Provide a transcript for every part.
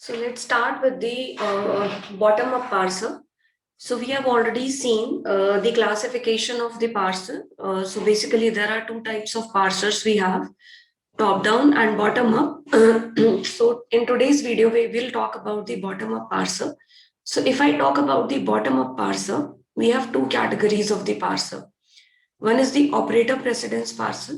So let's start with the bottom-up parser. So we have already seen the classification of the parser. So basically there are two types of parsers we have, top-down and bottom-up. So in today's video, we will talk about the bottom-up parser. So if I talk about the bottom-up parser, we have two categories of the parser. One is the operator precedence parser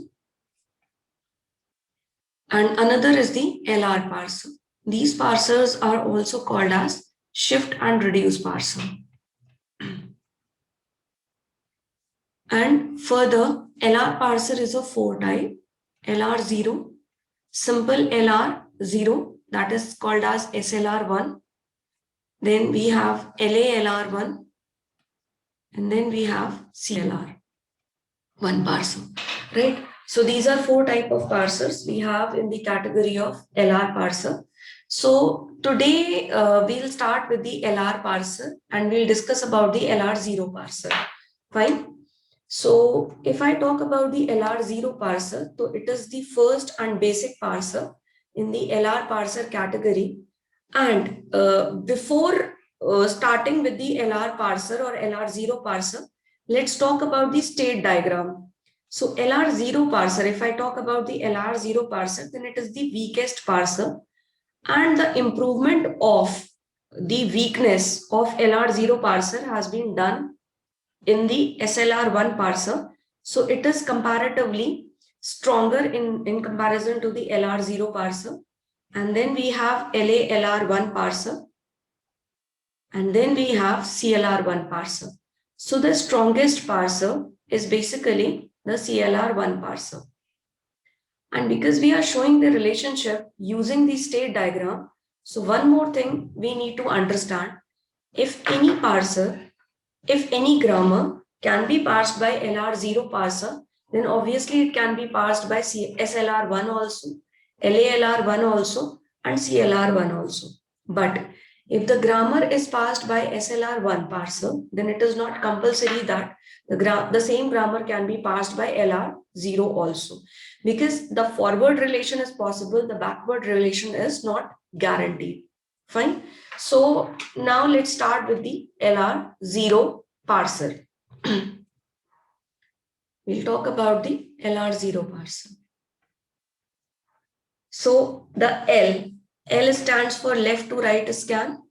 and another is the LR parser. These parsers are also called as shift and reduce parser. And further, LR parser is of four type: LR0, simple LR0, that is called as SLR1. Then we have LALR1, and then we have CLR1 parser, right? So these are four type of parsers we have in the category of LR parser. So today we'll start with the LR parser and we'll discuss about the LR0 parser. Fine. So if I talk about the LR0 parser, so it is the first and basic parser in the LR parser category. And before starting with the LR parser or LR0 parser, let's talk about the state diagram. So LR0 parser, if I talk about the LR0 parser, then it is the weakest parser. And the improvement of the weakness of LR0 parser has been done in the SLR1 parser. So it is comparatively stronger in comparison to the LR0 parser. And then we have LALR1 parser. And then we have CLR1 parser. So the strongest parser is basically the CLR1 parser. And because we are showing the relationship using the state diagram, so one more thing we need to understand: if any parser, if any grammar can be parsed by LR0 parser, then obviously it can be parsed by SLR1 also, LALR1 also, and CLR1 also. But if the grammar is parsed by SLR1 parser, then it is not compulsory that the same grammar can be parsed by LR0 also, because the forward relation is possible, the backward relation is not guaranteed. Fine. So now let's start with the LR0 parser. We'll talk about the LR0 parser. So the L stands for left to right scan.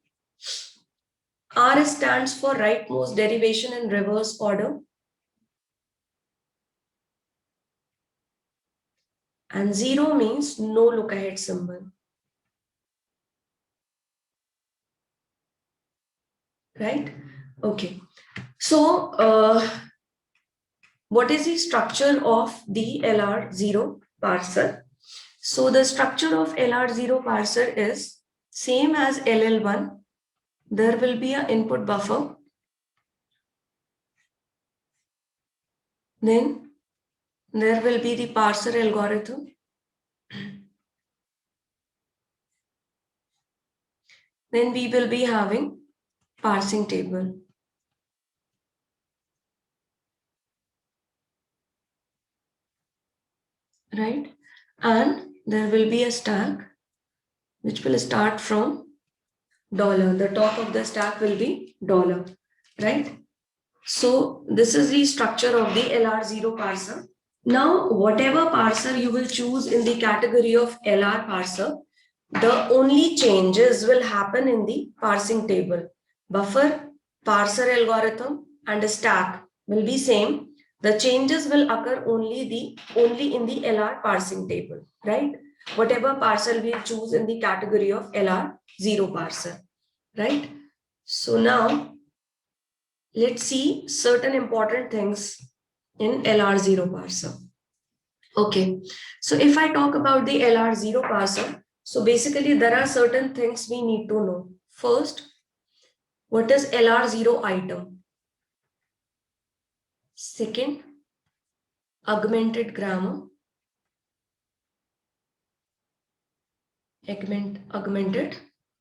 R stands for rightmost derivation in reverse order. And 0 means no look ahead symbol. Right? Okay. So what is the structure of the LR0 parser? So the structure of LR0 parser is same as LL1. There will be an input buffer. Then there will be the parser algorithm. Then we will be having parsing table. Right? And there will be a stack which will start from $. The top of the stack will be $. Right? So this is the structure of the LR0 parser. Now, whatever parser you will choose in the category of LR parser, the only changes will happen in the parsing table. Buffer, parser algorithm, and a stack will be same. The changes will occur only in the LR parsing table, right? Whatever parser we choose in the category of LR0 parser, right? So now let's see certain important things in LR0 parser. Okay, so if I talk about the LR0 parser, so basically there are certain things we need to know. First, what is LR0 item? Second, augmented grammar. Augmented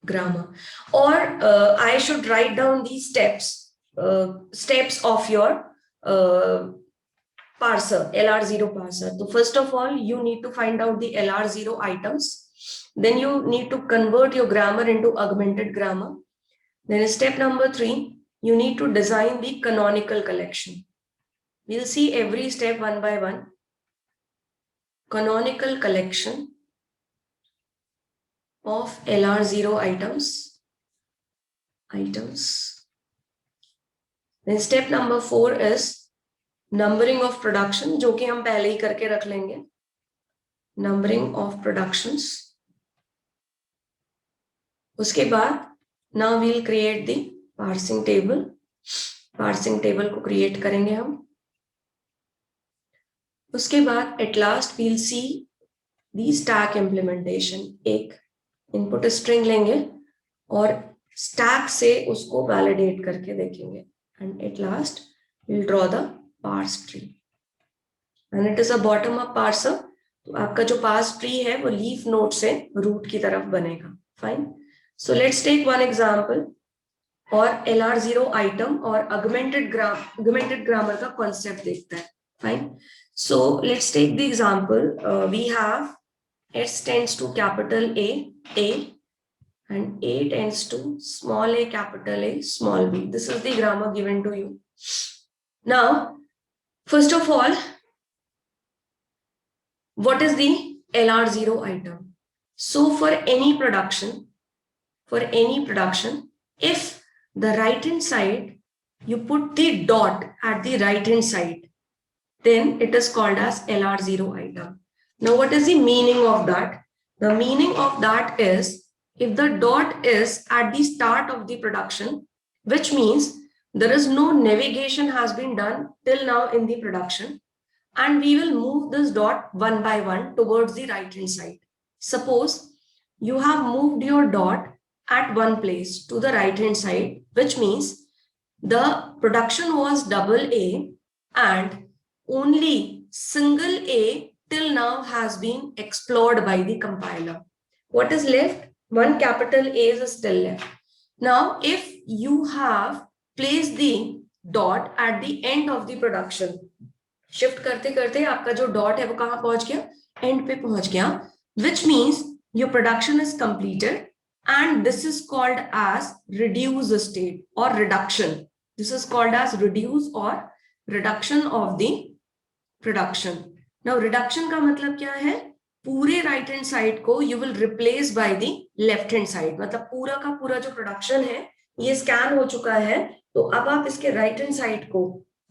grammar. Or I should write down these steps of your parser, LR0 parser. So first of all, you need to find out the LR0 items. Then you need to convert your grammar into augmented grammar. Then step number 3, you need to design the canonical collection. We'll see every step one by one. Canonical collection of LR0 items. Then step number 4 is numbering of production, जो कि हम पहले ही करके रख लेंगे. Numbering of productions. उसके बाद now we'll create the parsing table. Parsing table को create करेंगे हम. उसके बाद at last we'll see the stack implementation. एक input string लेंगे और stack से उसको validate करके देखेंगे. And at last we'll draw the parse tree. And it is a bottom up parser. तो आपका जो parse tree है वो leaf node से root की तरफ बनेगा. Fine. So let's take one example. और LR0 item और augmented grammar का concept देखते हैं. Fine. So let's take the example. We have S tends to capital A, and A tends to small a, capital A, small b. This is the grammar given to you. Now, first of all, what is the LR0 item? So for any production, if the right hand side, you put the dot at the right hand side, then it is called as LR0 item. Now, what is the meaning of that? The meaning of that is, if the dot is at the start of the production, which means there is no navigation has been done till now in the production, and we will move this dot one by one towards the right hand side. Suppose you have moved your dot at one place to the right hand side, which means the production was AA and only single A till now has been explored by the compiler. What is left? One capital A is still left. Now, if you have placed the dot at the end of the production, shift करते करते आपका जो dot है वो कहाँ पहुँच गया? End पे पहुँच गया, which means your production is completed, and this is called as reduce state or reduction. This is called as reduce or reduction of the production. Now, reduction का मतलब क्या है? पूरे right hand side को you will replace by the left hand side. मतलब पूरा का पूरा जो production है ये scan हो चुका है, तो अब आप इसके right hand side को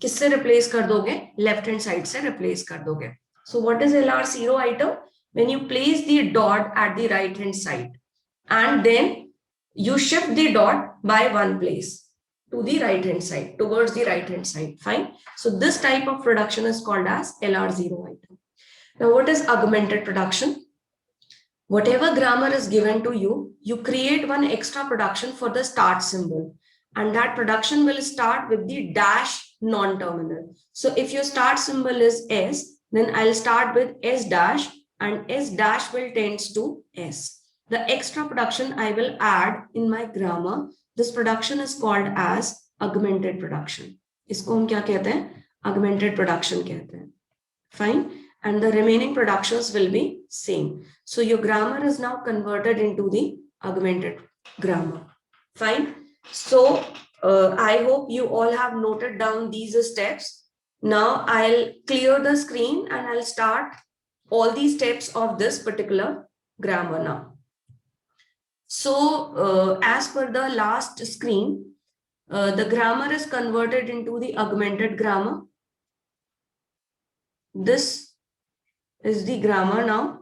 किससे replace कर दोगे? Left hand side से replace कर दोगे. So what is LR0 item? When you place the dot at the right hand side and then you shift the dot by one place to the right hand side, towards the right hand side. Fine. So this type of production is called as LR0 item. Now, what is augmented production? Whatever grammar is given to you, you create one extra production for the start symbol, and that production will start with the dash non-terminal. So if your start symbol is S, then I'll start with S dash, and S dash will tends to S. The extra production I will add in my grammar, this production is called as augmented production. इसको हम क्या कहते हैं? Augmented production कहते हैं. Fine. And the remaining productions will be same. So your grammar is now converted into the augmented grammar. Fine. So I hope you all have noted down these steps. Now I'll clear the screen and I'll start all these steps of this particular grammar now. So as per the last screen, the grammar is converted into the augmented grammar. This is the grammar now.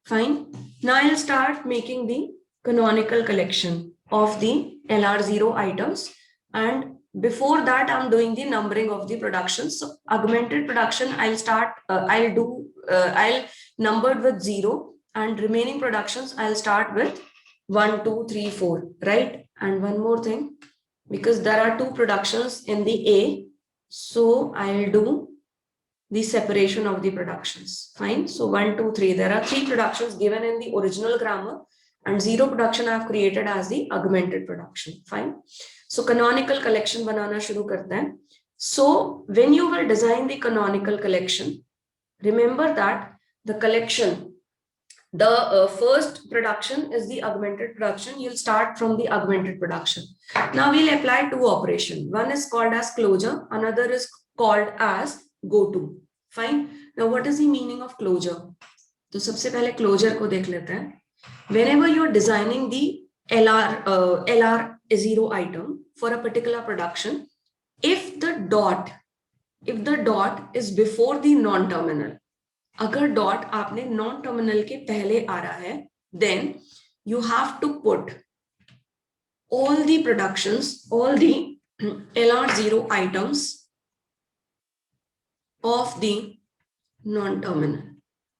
Fine. Now I'll start making the canonical collection of the LR0 items, and before that I'm doing the numbering of the productions. So augmented production I'll number with 0, and remaining productions I'll start with 1, 2, 3, 4, right? And one more thing, because there are 2 productions in the A, so I'll do the separation of the productions. Fine. So 1, 2, 3. There are 3 productions given in the original grammar, and 0 production I have created as the augmented production. Fine. So canonical collection banana shuru karte hain. So when you will design the canonical collection, remember that the collection, the first production is the augmented production. You'll start from the augmented production. Now we'll apply two operations. One is called as closure, another is called as go to. Fine. Now what is the meaning of closure? तो सबसे पहले closure को देख लेते हैं. Whenever you're designing the LR0 item for a particular production, if the dot is before the non-terminal, अगर dot आपने non terminal के पहले आ रहा है, then you have to put all the productions, all the LR0 items of the non-terminal,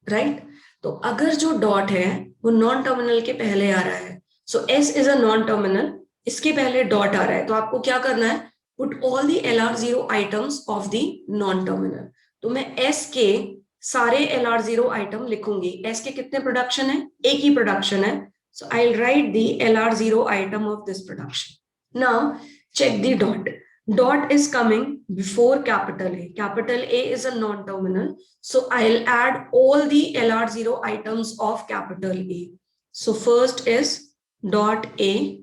right? तो अगर जो dot है वो नॉन टर्मिनल के पहले आ रहा है, so S is a non-terminal, इसके पहले डॉट आ रहा है, तो आपको क्या करना है? Put all the LR0 items of the non-terminal. तो मैं S के सारे LR0 आइटम लिखूंगी. S के कितने प्रोडक्शन है? एक ही प्रोडक्शन है. So I'll write the LR0 item of this production. Now check the dot. Dot is coming before capital A. Capital A is a non-terminal. So I'll add all the LR0 items of capital A. So first is dot A,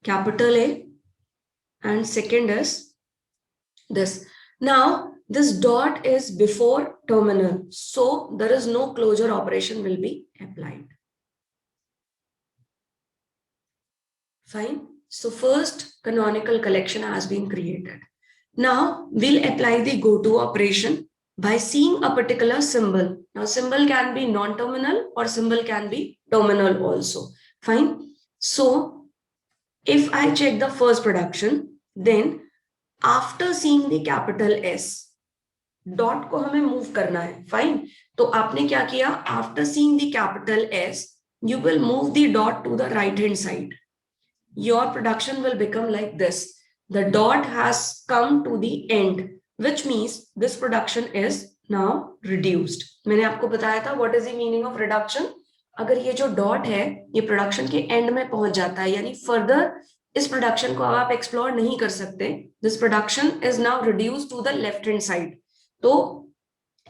capital A, and second is this. Now this dot is before terminal, so there is no closure operation will be applied. Fine. So first canonical collection has been created. Now we'll apply the go to operation by seeing a particular symbol. Now symbol can be non-terminal or symbol can be terminal also. Fine. So if I check the first production, then after seeing the capital S, dot को हमें move करना है. Fine. तो आपने क्या किया? After seeing the capital S, you will move the dot to the right hand side. Your production will become like this. The dot has come to the end, which means this production is now reduced. मैंने आपको बताया था what is the meaning of reduction. अगर ये जो dot है ये production के एंड में पहुंच जाता है, यानी फर्दर इस प्रोडक्शन को आप एक्सप्लोर नहीं कर सकते. This production is now reduced to the left hand side. तो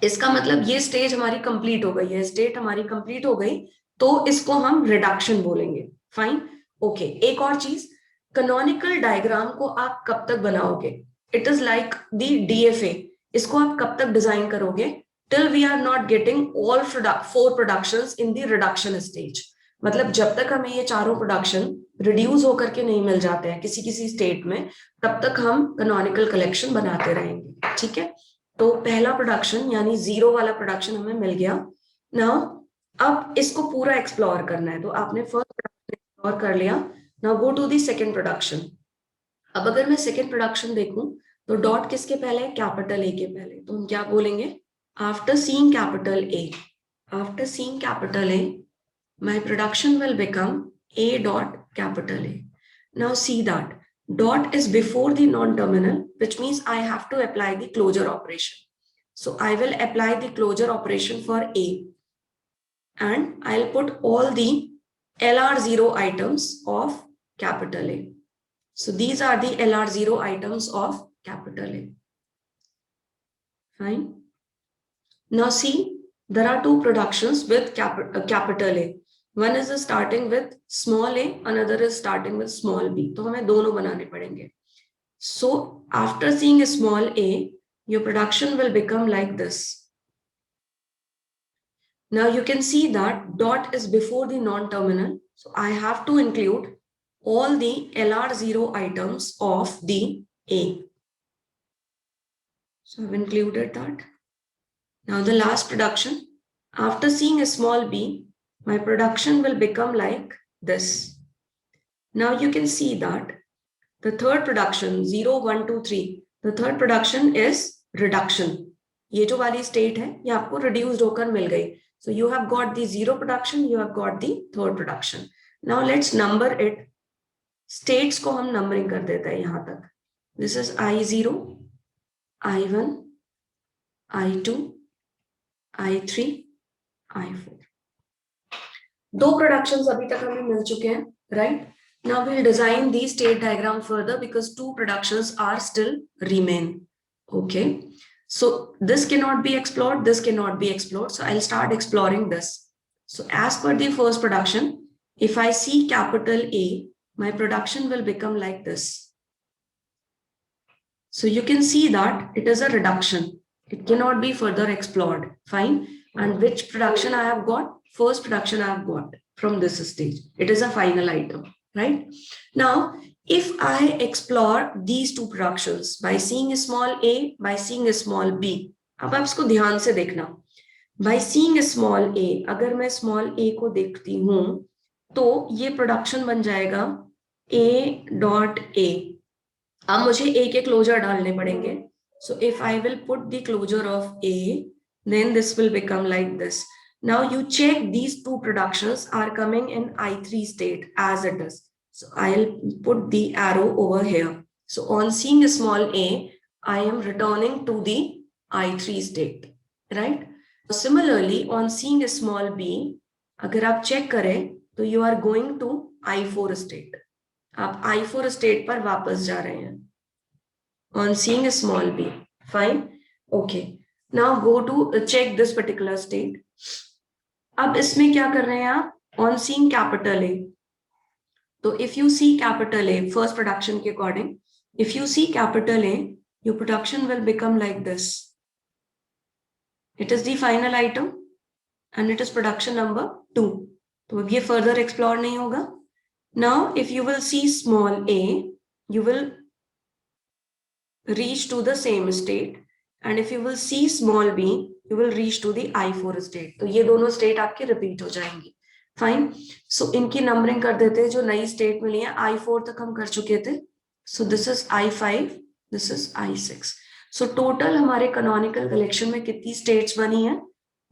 इसका मतलब ये स्टेज हमारी कंप्लीट हो गई है, स्टेट हमारी कंप्लीट हो गई, तो इसको हम रिडक्शन बोलेंगे. फाइन. ओके. एक और चीज, कैनोनिकल डायग्राम को आप कब तक बनाओगे? It is like the DFA. इसको आप कब तक डिजाइन करोगे? Till we are not getting all 4 productions in the reduction stage. मतलब जब तक हमें ये चारों प्रोडक्शन रिड्यूस होकर के नहीं मिल जाते हैं किसी किसी स्टेट में, तब तक हम कैनोनिकल कलेक्शन बनाते रहेंगे. ठीक है. तो पहला प्रोडक्शन यानी 0 वाला प्रोडक्शन हमें मिल गया. नाउ अब इसको पूरा एक्सप्लोर करना है, तो आपने फर्स्ट प्रोडक्शन एक्सप्लोर कर लिया. Now go to the second production. अब अगर मैं सेकंड प्रोडक्शन देखूं तो डॉट किसके पहले? कैपिटल ए के पहले. तो हम क्या बोलेंगे? After seeing capital A, after seeing capital A, my production will become A dot capital A. Now see that dot is before the non-terminal, which means I have to apply the closure operation. So I will apply the closure operation for A, and I'll put all the LR0 items of capital A. So these are the LR0 items of capital A. Fine. Now see, there are two productions with capital A. One is starting with small a, another is starting with small b. तो हमें दोनों बनाने पड़ेंगे. So after seeing a small a, your production will become like this. Now you can see that dot is before the non-terminal. So I have to include all the LR0 items of the A. So I've included that. Now the last production, after seeing a small b, my production will become like this. Now you can see that the third production 0, 1, 2, 3, the third production is reduction. ये जो वाली state है ये आपको reduced होकर मिल गई. So you have got the 0 production, you have got the third production. Now let's number it. States को हम numbering कर देते हैं यहाँ तक. This is I0, I1, I2, I3, I4. 2 productions अभी तक हमें मिल चुके हैं, right? Now we'll design the state diagram further because 2 productions are still remain. Okay. So this cannot be explored, this cannot be explored. So I'll start exploring this. So as per the first production, if I see capital A, my production will become like this. So you can see that it is a reduction. It cannot be further explored. Fine. And which production I have got? First production I have got from this stage. It is a final item, right? Now, if I explore these two productions by seeing a small a, by seeing a small b, अब आप इसको ध्यान से देखना. By seeing a small a, अगर मैं small a को देखती हूँ, तो ये प्रोडक्शन बन जाएगा a dot a. अब मुझे a के क्लोजर डालने पड़ेंगे. So if I will put the closure of a, then this will become like this. Now you check these two productions are coming in I3 state as it is. So I'll put the arrow over here. So on seeing a small a, I am returning to the I3 state, right? Similarly, on seeing a small b, अगर आप check करें, तो you are going to I4 state. आप I4 state पर वापस जा रहे हैं. On seeing a small b, fine, okay. Now go to check this particular state. अब इसमें क्या कर रहे हैं आप? On seeing capital A. So if you see capital A, first production के according, if you see capital A, your production will become like this. It is the final item and it is production number 2. तो अब ये further explore नहीं होगा. Now if you will see small a, you will reach to the same state, and if you will see small b, you will reach to the I4 state. तो ये दोनों state आपके repeat हो जाएंगी. Fine. So इनकी numbering कर देते हैं. जो नई state मिली है I4 तक हम कर चुके थे. So this is I5, this is I6. So total हमारे canonical collection में कितनी states बनी है?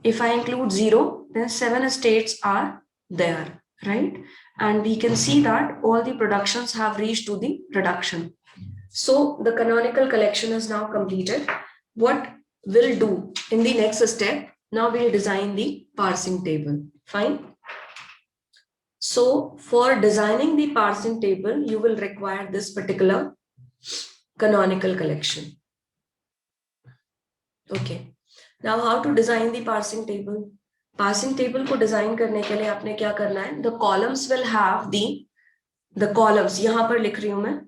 If I include 0, then 7 states are there, right? And we can see that all the productions have reached to the reduction. So the canonical collection is now completed. What we'll do in the next step, now we'll design the parsing table. Fine. So for designing the parsing table, you will require this particular canonical collection. Okay. Now how to design the parsing table? Parsing table को design करने के लिए आपने क्या करना है? The columns will have the columns, यहाँ पर लिख रही हूँ मैं.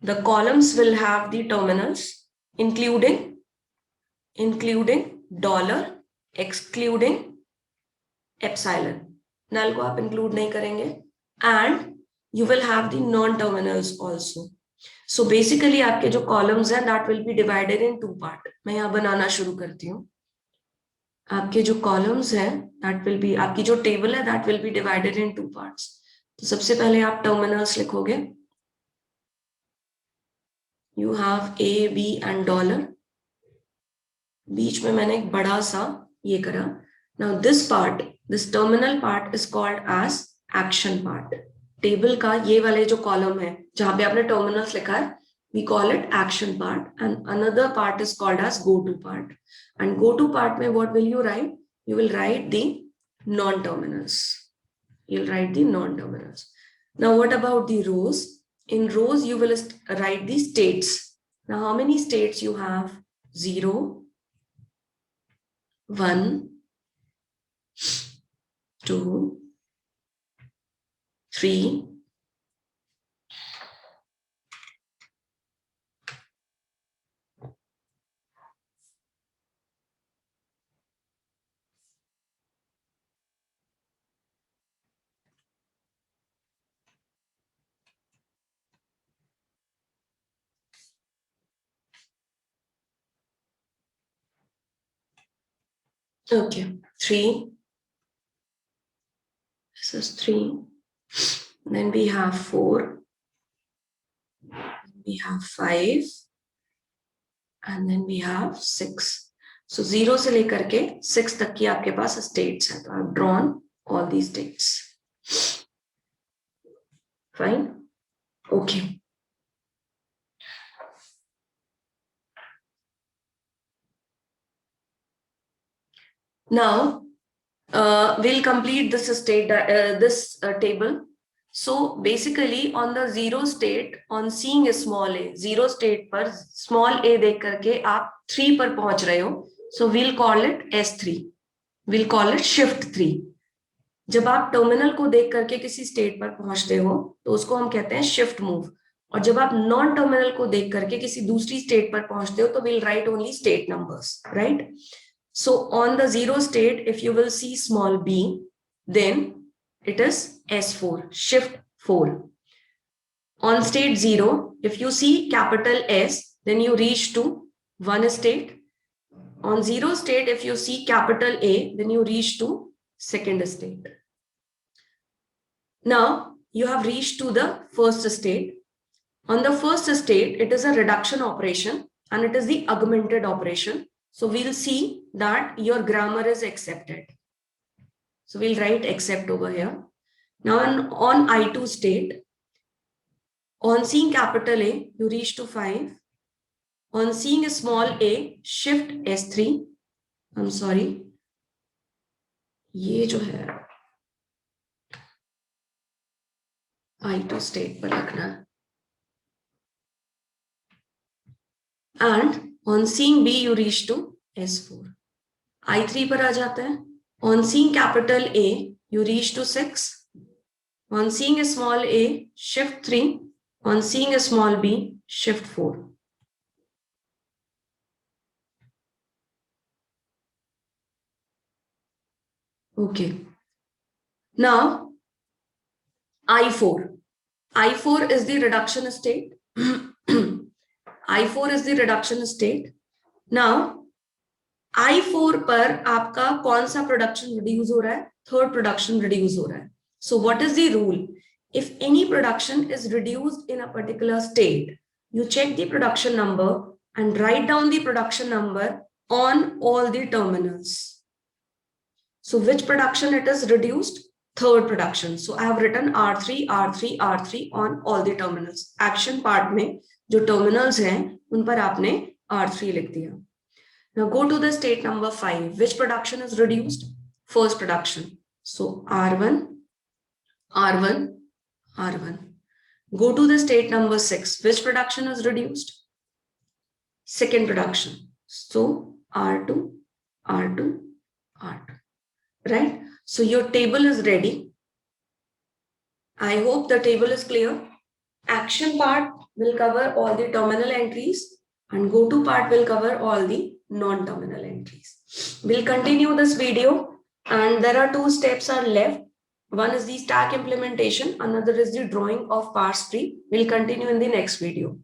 The columns will have the terminals, including dollar, excluding epsilon. Null को आप include नहीं करेंगे. And you will have the non-terminals also. So basically आपके जो columns हैं, that will be divided in two parts. मैं यहाँ बनाना शुरू करती हूँ. आपके जो columns हैं, that will be, आपकी जो table है, that will be divided in two parts. तो सबसे पहले आप terminals लिखोगे. You have A, B and dollar. बीच में मैंने एक बड़ा सा ये करा. Now this part, this terminal part is called as action part. Table का ये वाले जो column है, जहाँ पे आपने terminals लिखा है, we call it action part, and another part is called as go-to part. And go-to part में what will you write? You will write the non-terminals. You'll write the non-terminals. Now what about the rows? In rows, you will write the states. Now, how many states you have? 0, 1, 2, 3, 3. This is 3. Then we have 4. We have 5. And then we have 6. So 0 से लेकर के 6 तक की आपके पास states हैं. तो I've drawn all these states. Fine. Okay. Now, we'll complete this state, table. So basically on the 0 state, on seeing a small a, 0 state पर small a देख करके आप 3 पर पहुंच रहे हो, so we'll call it S3, we'll call it shift 3. जब आप टर्मिनल को देख करके किसी स्टेट पर पहुंचते हो तो उसको हम कहते हैं शिफ्ट मूव, और जब आप नॉन टर्मिनल को देख करके किसी दूसरी स्टेट पर पहुंचते हो तो we'll write only state numbers, right? So on the 0 state, if you will see small b, then it is S4, shift 4. On state 0, if you see capital S, then you reach to 1 state. On 0 state, if you see capital A, then you reach to second state. Now you have reached to the first state. On the first state, it is a reduction operation and it is the augmented operation. So we'll see that your grammar is accepted. So we'll write accept over here. Now on I2 state, on seeing capital A, you reach to 5. On seeing a small a, shift S3. I'm sorry. ये जो है I2 state पर रखना है. And on seeing B, you reach to S4. I3 पर आ जाते हैं. On seeing capital A, you reach to 6. On seeing a small a, shift 3. On seeing a small b, shift 4. Okay. Now, I4. I4 is the reduction state. I4 is the reduction state. Now, I4 पर आपका कौन सा production reduce हो रहा है? Third production reduce हो रहा है. So what is the rule? If any production is reduced in a particular state, you check the production number and write down the production number on all the terminals. So which production it is reduced? Third production. So I have written R3, R3, R3 on all the terminals. Action part में जो terminals हैं उन पर आपने R3 लिख दिया. Now go to the state number 5. Which production is reduced? First production. So R1, R1, R1. Go to the state number 6. Which production is reduced? Second production. So R2, R2, R2. Right? So your table is ready. I hope the table is clear. Action part will cover all the terminal entries and go to part will cover all the non-terminal entries. We'll continue this video and there are 2 steps are left. One is the stack implementation, another is the drawing of parse tree. We'll continue in the next video.